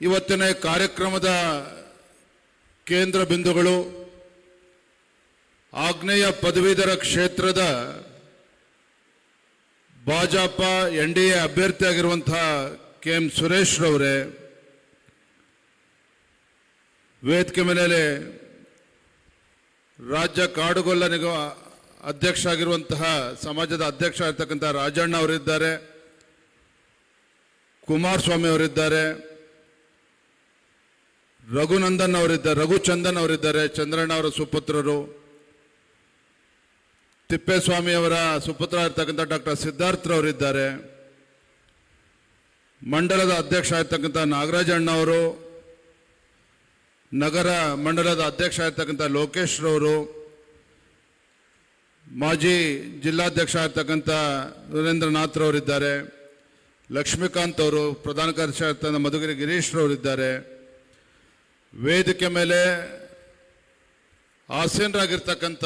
ಇವತ್ತಿನ ಕಾರ್ಯಕ್ರಮದ ಕೇಂದ್ರ ಬಿಂದುಗಳು ಆಗ್ನೇಯ ಪದವೀಧರ ಕ್ಷೇತ್ರದ ಭಾಜಪ ಎನ್ಡಿಎ ಅಭ್ಯರ್ಥಿಯಾಗಿರುವಂತಹ ಕೆ.ಎಂ. ಸುರೇಶ್ ರವರೇ, ವೇದಿಕೆ ಮೇಲೆ ರಾಜ್ಯ ಕಾಡುಗೊಲ್ಲ ನಿಗಮ ಅಧ್ಯಕ್ಷ ಆಗಿರುವಂತಹ ಸಮಾಜದ ಅಧ್ಯಕ್ಷ ಆಗಿರ್ತಕ್ಕಂಥ ರಾಜಣ್ಣ ಅವರಿದ್ದಾರೆ, ಕುಮಾರಸ್ವಾಮಿ ಅವರಿದ್ದಾರೆ, ರಘುನಂದನ್ ಅವರಿದ್ದಾರೆ, ರಘುಚಂದನ್ ಅವರಿದ್ದಾರೆ, ಚಂದ್ರಣ್ಣ ಅವರ ಸುಪುತ್ರರು, ತಿಪ್ಪೇಸ್ವಾಮಿ ಅವರ ಸುಪುತ್ರ ಆಗಿರ್ತಕ್ಕಂಥ ಡಾಕ್ಟರ್ ಸಿದ್ಧಾರ್ಥರವರಿದ್ದಾರೆ, ಮಂಡಲದ ಅಧ್ಯಕ್ಷ ಆಗಿರ್ತಕ್ಕಂಥ ನಾಗರಾಜಣ್ಣ ಅವರು, ನಗರ ಮಂಡಲದ ಅಧ್ಯಕ್ಷ ಆಗಿರ್ತಕ್ಕಂಥ ಲೋಕೇಶ್ ರವರು, ಮಾಜಿ ಜಿಲ್ಲಾಧ್ಯಕ್ಷ ಆಗಿರ್ತಕ್ಕಂಥ ವೀರೇಂದ್ರನಾಥ್ ರವರಿದ್ದಾರೆ, ಲಕ್ಷ್ಮೀಕಾಂತ್ ಅವರು, ಪ್ರಧಾನ ಕಾರ್ಯದರ್ಶಿ ಆಗಿರ್ತಕ್ಕಂಥ ಮಧುಗಿರಿ ಗಿರೀಶ್ ರವರಿದ್ದಾರೆ. ವೇದಿಕೆ ಮೇಲೆ ಆಸೀನರಾಗಿರ್ತಕ್ಕಂಥ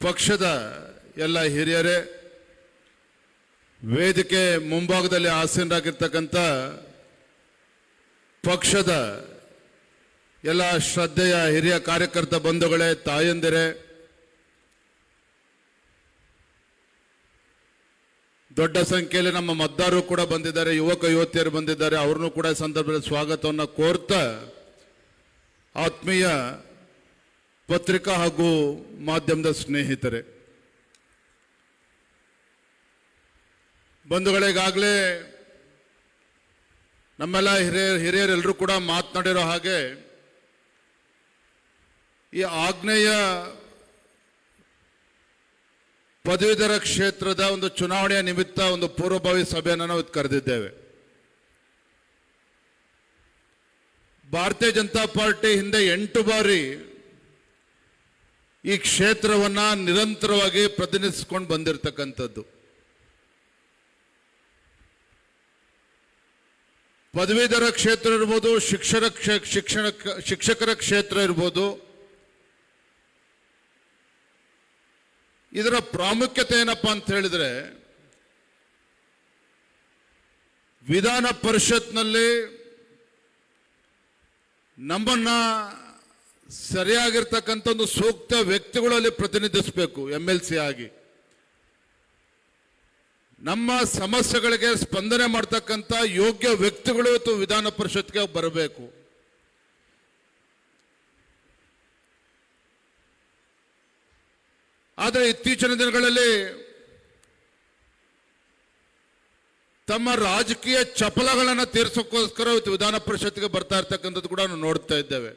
ಪಕ್ಷದ ಎಲ್ಲ ಹಿರಿಯರೇ, ವೇದಿಕೆ ಮುಂಭಾಗದಲ್ಲಿ ಆಸೀನರಾಗಿರ್ತಕ್ಕಂಥ ಪಕ್ಷದ ಎಲ್ಲ ಶ್ರದ್ಧೆಯ ಹಿರಿಯ ಕಾರ್ಯಕರ್ತ ಬಂಧುಗಳೇ, ತಾಯಂದಿರೇ, ದೊಡ್ಡ ಸಂಖ್ಯೆಯಲ್ಲಿ ನಮ್ಮ ಮತದಾರರು ಕೂಡ ಬಂದಿದ್ದಾರೆ, ಯುವಕ ಯುವತಿಯರು ಬಂದಿದ್ದಾರೆ. ಅವ್ರನ್ನೂ ಕೂಡ ಈ ಸಂದರ್ಭದಲ್ಲಿ ಸ್ವಾಗತವನ್ನು ಕೋರ್ತಾ, ಆತ್ಮೀಯ ಪತ್ರಿಕಾ ಹಾಗೂ ಮಾಧ್ಯಮದ ಸ್ನೇಹಿತರೆ, ಬಂಧುಗಳಿಗಾಗಲೇ ನಮ್ಮೆಲ್ಲ ಹಿರಿಯರೆಲ್ಲರೂ ಕೂಡ ಮಾತನಾಡಿರೋ ಹಾಗೆ ಈ ಆಗ್ನೇಯ ಪದವೀಧರ ಕ್ಷೇತ್ರದ ಒಂದು ಚುನಾವಣೆಯ ನಿಮಿತ್ತ ಒಂದು ಪೂರ್ವಭಾವಿ ಸಭೆಯನ್ನು ನಾವು ಕರೆದಿದ್ದೇವೆ. ಭಾರತೀಯ ಜನತಾ ಪಾರ್ಟಿ ಹಿಂದೆ 8 ಬಾರಿ ಈ ಕ್ಷೇತ್ರವನ್ನ ನಿರಂತರವಾಗಿ ಪ್ರತಿನಿಧಿಸಿಕೊಂಡು ಬಂದಿರತಕ್ಕಂಥದ್ದು. ಪದವೀಧರ ಕ್ಷೇತ್ರ ಇರ್ಬೋದು, ಶಿಕ್ಷಕರ ಕ್ಷೇತ್ರ ಇರ್ಬೋದು, ಇದರ ಪ್ರಾಮುಖ್ಯತೆ ಏನಪ್ಪಾ ಅಂತ ಹೇಳಿದ್ರೆ, ವಿಧಾನ ಪರಿಷತ್ನಲ್ಲಿ ನಮ್ಮನ್ನ ಸರಿಯಾಗಿರ್ತಕ್ಕಂಥ ಒಂದು ಸೂಕ್ತ ವ್ಯಕ್ತಿಗಳಲ್ಲಿ ಪ್ರತಿನಿಧಿಸಬೇಕು. MLC ಆಗಿ ನಮ್ಮ ಸಮಸ್ಯೆಗಳಿಗೆ ಸ್ಪಂದನೆ ಮಾಡ್ತಕ್ಕಂಥ ಯೋಗ್ಯ ವ್ಯಕ್ತಿಗಳು ಇವತ್ತು ವಿಧಾನ ಪರಿಷತ್ಗೆ ಬರಬೇಕು. ಆದರೆ ಇತ್ತೀಚಿನ ದಿನಗಳಲ್ಲಿ ತಮ್ಮ ರಾಜಕೀಯ ಚಪಲಗಳನ್ನು ತೀರಿಸೋಕ್ಕೋಸ್ಕರ ಇವತ್ತು ವಿಧಾನ ಪರಿಷತ್ಗೆ ಬರ್ತಾ ಇರ್ತಕ್ಕಂಥದ್ದು ಕೂಡ ನಾವು ನೋಡ್ತಾ ಇದ್ದೇವೆ.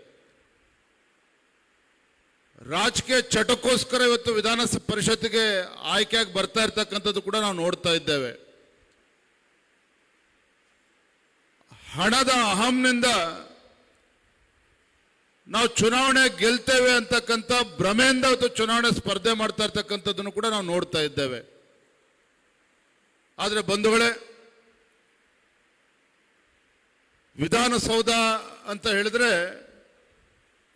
ರಾಜಕೀಯ ಚಟಕ್ಕೋಸ್ಕರ ಇವತ್ತು ವಿಧಾನ ಪರಿಷತ್ತಿಗೆ ಆಯ್ಕೆಯಾಗಿ ಬರ್ತಾ ಇರ್ತಕ್ಕಂಥದ್ದು ಕೂಡ ನಾವು ನೋಡ್ತಾ ಇದ್ದೇವೆ. ಹಣದ ಅಹಂನಿಂದ ನಾವು ಚುನಾವಣೆ ಗೆಲ್ತೇವೆ ಅಂತಕ್ಕಂಥ ಭ್ರಮೆಯಿಂದ ಇವತ್ತು ಚುನಾವಣೆ ಸ್ಪರ್ಧೆ ಮಾಡ್ತಾ ಇರ್ತಕ್ಕಂಥದ್ದನ್ನು ಕೂಡ ನಾವು ನೋಡ್ತಾ ಇದ್ದೇವೆ. ಆದರೆ ಬಂಧುಗಳೇ, ವಿಧಾನಸೌಧ ಅಂತ ಹೇಳಿದ್ರೆ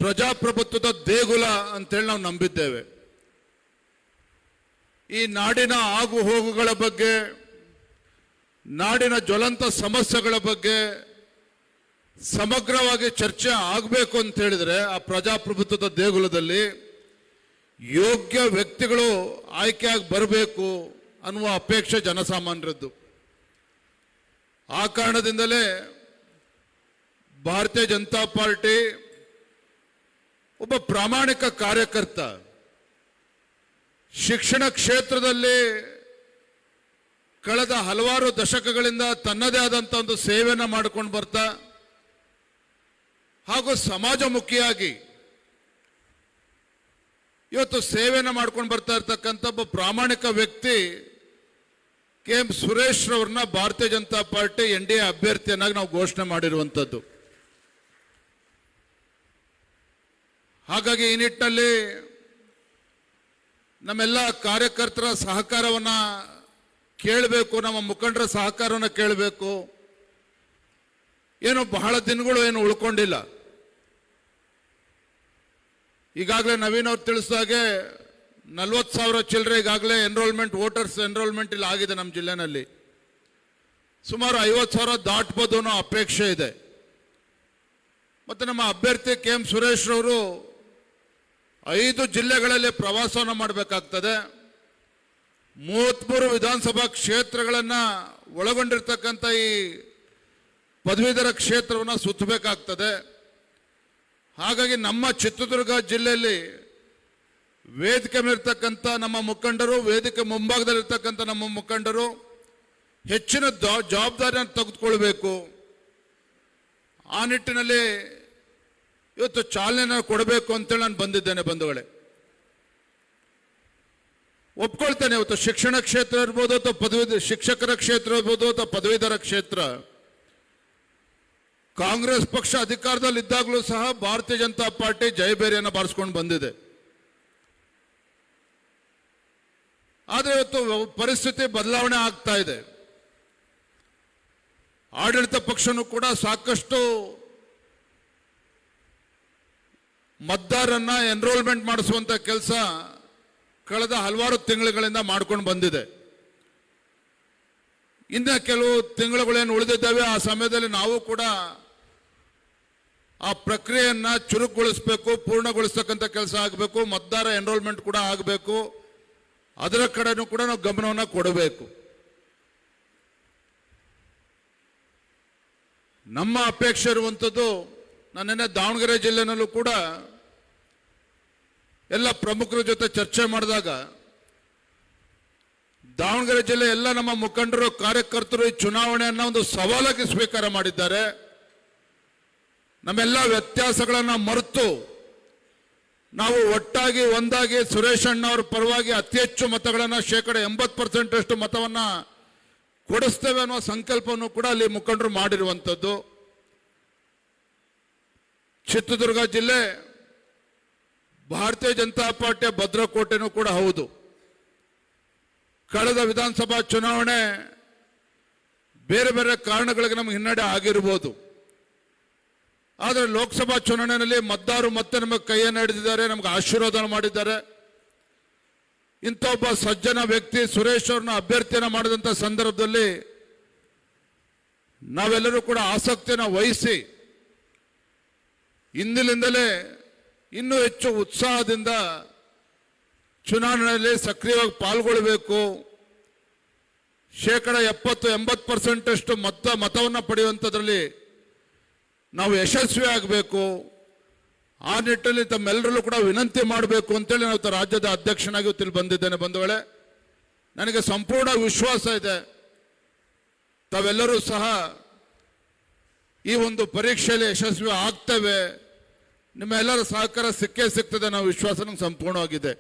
ಪ್ರಜಾಪ್ರಭುತ್ವದ ದೇಗುಲ ಅಂತೇಳಿ ನಾವು ನಂಬಿದ್ದೇವೆ. ಈ ನಾಡಿನ ಆಗು ಹೋಗುಗಳ ಬಗ್ಗೆ, ನಾಡಿನ ಜ್ವಲಂತ ಸಮಸ್ಯೆಗಳ ಬಗ್ಗೆ ಸಮಗ್ರವಾಗಿ ಚರ್ಚೆ ಆಗಬೇಕು ಅಂತ ಹೇಳಿದ್ರೆ ಆ ಪ್ರಜಾಪ್ರಭುತ್ವದ ದೇಗುಲದಲ್ಲಿ ಯೋಗ್ಯ ವ್ಯಕ್ತಿಗಳು ಆಯ್ಕೆಯಾಗಿ ಬರಬೇಕು ಅನ್ನುವ ಅಪೇಕ್ಷೆ ಜನಸಾಮಾನ್ಯರದ್ದು. ಆ ಕಾರಣದಿಂದಲೇ ಭಾರತೀಯ ಜನತಾ ಪಾರ್ಟಿ ಒಬ್ಬ ಪ್ರಾಮಾಣಿಕ ಕಾರ್ಯಕರ್ತ, ಶಿಕ್ಷಣ ಕ್ಷೇತ್ರದಲ್ಲಿ ಕಳೆದ ಹಲವಾರು ದಶಕಗಳಿಂದ ತನ್ನದೇ ಆದಂಥ ಒಂದು ಸೇವೆಯನ್ನು ಮಾಡಿಕೊಂಡು ಬರ್ತಾ ಹಾಗೂ ಸಮಾಜಮುಖಿಯಾಗಿ ಇವತ್ತು ಸೇವೆಯನ್ನು ಮಾಡ್ಕೊಂಡು ಬರ್ತಾ ಇರ್ತಕ್ಕಂಥ ಒಬ್ಬ ಪ್ರಾಮಾಣಿಕ ವ್ಯಕ್ತಿ ಕೆ.ಎಂ. ಸುರೇಶ್ ರವರನ್ನ ಭಾರತೀಯ ಜನತಾ ಪಾರ್ಟಿ NDA ಅಭ್ಯರ್ಥಿಯನ್ನಾಗಿ ನಾವು ಘೋಷಣೆ ಮಾಡಿರುವಂಥದ್ದು. ಹಾಗಾಗಿ ಈ ನಿಟ್ಟಿನಲ್ಲಿ ನಮ್ಮೆಲ್ಲ ಕಾರ್ಯಕರ್ತರ ಸಹಕಾರವನ್ನು ಕೇಳಬೇಕು, ನಮ್ಮ ಮುಖಂಡರ ಸಹಕಾರವನ್ನು ಕೇಳಬೇಕು. ಏನು ಬಹಳ ದಿನಗಳು ಏನು ಉಳ್ಕೊಂಡಿಲ್ಲ. ಈಗಾಗಲೇ ನವೀನ್ ಅವ್ರು ತಿಳಿಸಿದಾಗೆ 40,000 ಚಿಲ್ಲರೆ ಈಗಾಗಲೇ ವೋಟರ್ಸ್ ಎನ್ರೋಲ್ಮೆಂಟ್ ಇಲ್ಲಿ ಆಗಿದೆ ನಮ್ಮ ಜಿಲ್ಲೆನಲ್ಲಿ. ಸುಮಾರು 50,000 ದಾಟಬಹುದು ಅನ್ನೋ ಅಪೇಕ್ಷೆ ಇದೆ. ಮತ್ತು ನಮ್ಮ ಅಭ್ಯರ್ಥಿ ಕೆ ಎಂ ಸುರೇಶ್ ರವರು 5 ಜಿಲ್ಲೆಗಳಲ್ಲಿ ಪ್ರವಾಸವನ್ನು ಮಾಡಬೇಕಾಗ್ತದೆ. 33 ವಿಧಾನಸಭಾ ಕ್ಷೇತ್ರಗಳನ್ನು ಒಳಗೊಂಡಿರ್ತಕ್ಕಂಥ ಈ ಪದವೀಧರ ಕ್ಷೇತ್ರವನ್ನು ಸುತ್ತಬೇಕಾಗ್ತದೆ. ಹಾಗಾಗಿ ನಮ್ಮ ಚಿತ್ರದುರ್ಗ ಜಿಲ್ಲೆಯಲ್ಲಿ ವೇದಿಕೆ ಮೇಲಿರ್ತಕ್ಕಂಥ ನಮ್ಮ ಮುಖಂಡರು, ವೇದಿಕೆ ಮುಂಭಾಗದಲ್ಲಿರ್ತಕ್ಕಂಥ ನಮ್ಮ ಮುಖಂಡರು ಹೆಚ್ಚಿನ ಜವಾಬ್ದಾರಿಯನ್ನು ತೆಗೆದುಕೊಳ್ಬೇಕು. ಆ ನಿಟ್ಟಿನಲ್ಲಿ ಇವತ್ತು ಚಾಲನೆ ಕೊಡಬೇಕು ಅಂತೇಳಿ ನಾನು ಬಂದಿದ್ದೇನೆ. ಬಂಧುಗಳೇ, ಒಪ್ಕೊಳ್ತೇನೆ, ಇವತ್ತು ಶಿಕ್ಷಣ ಕ್ಷೇತ್ರ ಇರ್ಬೋದು ಅಥವಾ ಶಿಕ್ಷಕರ ಕ್ಷೇತ್ರ ಇರ್ಬೋದು ಅಥವಾ ಪದವೀಧರ ಕ್ಷೇತ್ರ, ಕಾಂಗ್ರೆಸ್ ಪಕ್ಷ ಅಧಿಕಾರದಲ್ಲಿ ಇದ್ದಾಗಲೂ ಸಹ ಭಾರತೀಯ ಜನತಾ ಪಾರ್ಟಿ ಜಯಬೇರಿಯನ್ನು ಬಾರಿಸ್ಕೊಂಡು ಬಂದಿದೆ. ಆದರೆ ಇವತ್ತು ಪರಿಸ್ಥಿತಿ ಬದಲಾವಣೆ ಆಗ್ತಾ ಇದೆ. ಆಡಳಿತ ಪಕ್ಷನೂ ಕೂಡ ಸಾಕಷ್ಟು ಮತದಾರರನ್ನ ಎನ್ರೋಲ್ಮೆಂಟ್ ಮಾಡಿಸುವಂತ ಕೆಲಸ ಕಳೆದ ಹಲವಾರು ತಿಂಗಳುಗಳಿಂದ ಮಾಡ್ಕೊಂಡು ಬಂದಿದೆ. ಇನ್ನು ಕೆಲವು ತಿಂಗಳುಗಳೇನು ಉಳಿದಿದ್ದಾವೆ, ಆ ಸಮಯದಲ್ಲಿ ನಾವು ಕೂಡ ಆ ಪ್ರಕ್ರಿಯೆಯನ್ನ ಚುರುಕುಗೊಳಿಸಬೇಕು, ಪೂರ್ಣಗೊಳಿಸ್ತಕ್ಕಂಥ ಕೆಲಸ ಆಗಬೇಕು, ಮತದಾರ ಎನ್ರೋಲ್ಮೆಂಟ್ ಕೂಡ ಆಗಬೇಕು. ಅದರ ಕಡೆನೂ ಕೂಡ ನಾವು ಗಮನವನ್ನು ಕೊಡಬೇಕು. ನಮ್ಮ ಅಪೇಕ್ಷೆ ಇರುವಂಥದ್ದು, ನಾನು ನಿನ್ನೆ ದಾವಣಗೆರೆ ಜಿಲ್ಲೆನಲ್ಲೂ ಕೂಡ ಎಲ್ಲ ಪ್ರಮುಖರ ಜೊತೆ ಚರ್ಚೆ ಮಾಡಿದಾಗ ದಾವಣಗೆರೆ ಜಿಲ್ಲೆ ಎಲ್ಲ ನಮ್ಮ ಮುಖಂಡರು, ಕಾರ್ಯಕರ್ತರು ಈ ಚುನಾವಣೆಯನ್ನು ಒಂದು ಸವಾಲಾಗಿ ಸ್ವೀಕಾರ ಮಾಡಿದ್ದಾರೆ. ನಮ್ಮೆಲ್ಲ ವ್ಯತ್ಯಾಸಗಳನ್ನು ಮರೆತು ನಾವು ಒಟ್ಟಾಗಿ ಒಂದಾಗಿ ಸುರೇಶ್ ಅಣ್ಣವರ ಪರವಾಗಿ ಅತಿ ಹೆಚ್ಚು ಮತಗಳನ್ನು 80% ಮತವನ್ನು ಕೊಡಿಸ್ತೇವೆ ಅನ್ನೋ ಸಂಕಲ್ಪವನ್ನು ಕೂಡ ಅಲ್ಲಿ ಮುಖಂಡರು ಮಾಡಿರುವಂಥದ್ದು. ಚಿತ್ರದುರ್ಗ ಜಿಲ್ಲೆ ಭಾರತೀಯ ಜನತಾ ಪಾರ್ಟಿಯ ಭದ್ರಕೋಟೆನೂ ಕೂಡ ಹೌದು. ಕಳೆದ ವಿಧಾನಸಭಾ ಚುನಾವಣೆ ಬೇರೆ ಬೇರೆ ಕಾರಣಗಳಿಗೆ ನಮಗೆ ಹಿನ್ನಡೆ ಆಗಿರ್ಬೋದು. ಆದರೆ ಲೋಕಸಭಾ ಚುನಾವಣೆಯಲ್ಲಿ ಮತದಾರರು ಮತ್ತೆ ನಮಗೆ ಕೈಯನ್ನು ಹಿಡಿದಿದ್ದಾರೆ, ನಮಗೆ ಆಶೀರ್ವಾದ ಮಾಡಿದ್ದಾರೆ. ಇಂಥ ಒಬ್ಬ ಸಜ್ಜನ ವ್ಯಕ್ತಿ ಸುರೇಶ್ ಅವ್ರನ್ನ ಅಭ್ಯರ್ಥಿಯನ್ನು ಮಾಡಿದಂಥ ಸಂದರ್ಭದಲ್ಲಿ ನಾವೆಲ್ಲರೂ ಕೂಡ ಆಸಕ್ತಿಯನ್ನು ವಹಿಸಿ ಇಂದಿನಿಂದಲೇ ಇನ್ನೂ ಹೆಚ್ಚು ಉತ್ಸಾಹದಿಂದ ಚುನಾವಣೆಯಲ್ಲಿ ಸಕ್ರಿಯವಾಗಿ ಪಾಲ್ಗೊಳ್ಳಬೇಕು. 70-80% ಮತವನ್ನು ಪಡೆಯುವಂಥದ್ರಲ್ಲಿ ನಾವು ಯಶಸ್ವಿ ಆಗಬೇಕು. ಆ ನಿಟ್ಟಿನಲ್ಲಿ ತಮ್ಮೆಲ್ಲರಲ್ಲೂ ಕೂಡ ವಿನಂತಿ ಮಾಡಬೇಕು ಅಂತೇಳಿ ನಾವು ರಾಜ್ಯದ ಅಧ್ಯಕ್ಷನಾಗಿ ಇಲ್ಲಿ ಬಂದಿದ್ದೇನೆ. ಬಂಧುಗಳೇ, ನನಗೆ ಸಂಪೂರ್ಣ ವಿಶ್ವಾಸ ಇದೆ ತಾವೆಲ್ಲರೂ ಸಹ ಈ ಒಂದು ಪರೀಕ್ಷೆಯಲ್ಲಿ ಯಶಸ್ವಿ ಆಗ್ತೇವೆ. ನಿಮ್ಮ ಎಲ್ಲರ ಸಹಕಾರ ಸಿಕ್ಕೇ ಸಿಗ್ತದೆ, ನಾವು ವಿಶ್ವಾಸ ನಮ್ಗೆ ಸಂಪೂರ್ಣವಾಗಿದೆ.